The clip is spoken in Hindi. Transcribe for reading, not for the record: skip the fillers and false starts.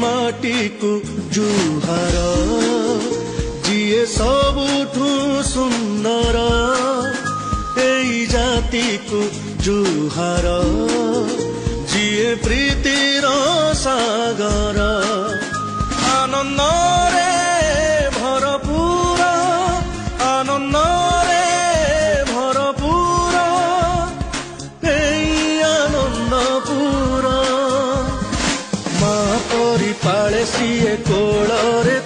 माटी को जुहार जीए सबुठू सुंदर एई जाति को जुहार जीए प्रीतिर सागर आनंद रे भरपूर आनंद रे भरपूर एई आनंदपुर माँ परी पाले सीए कोल रे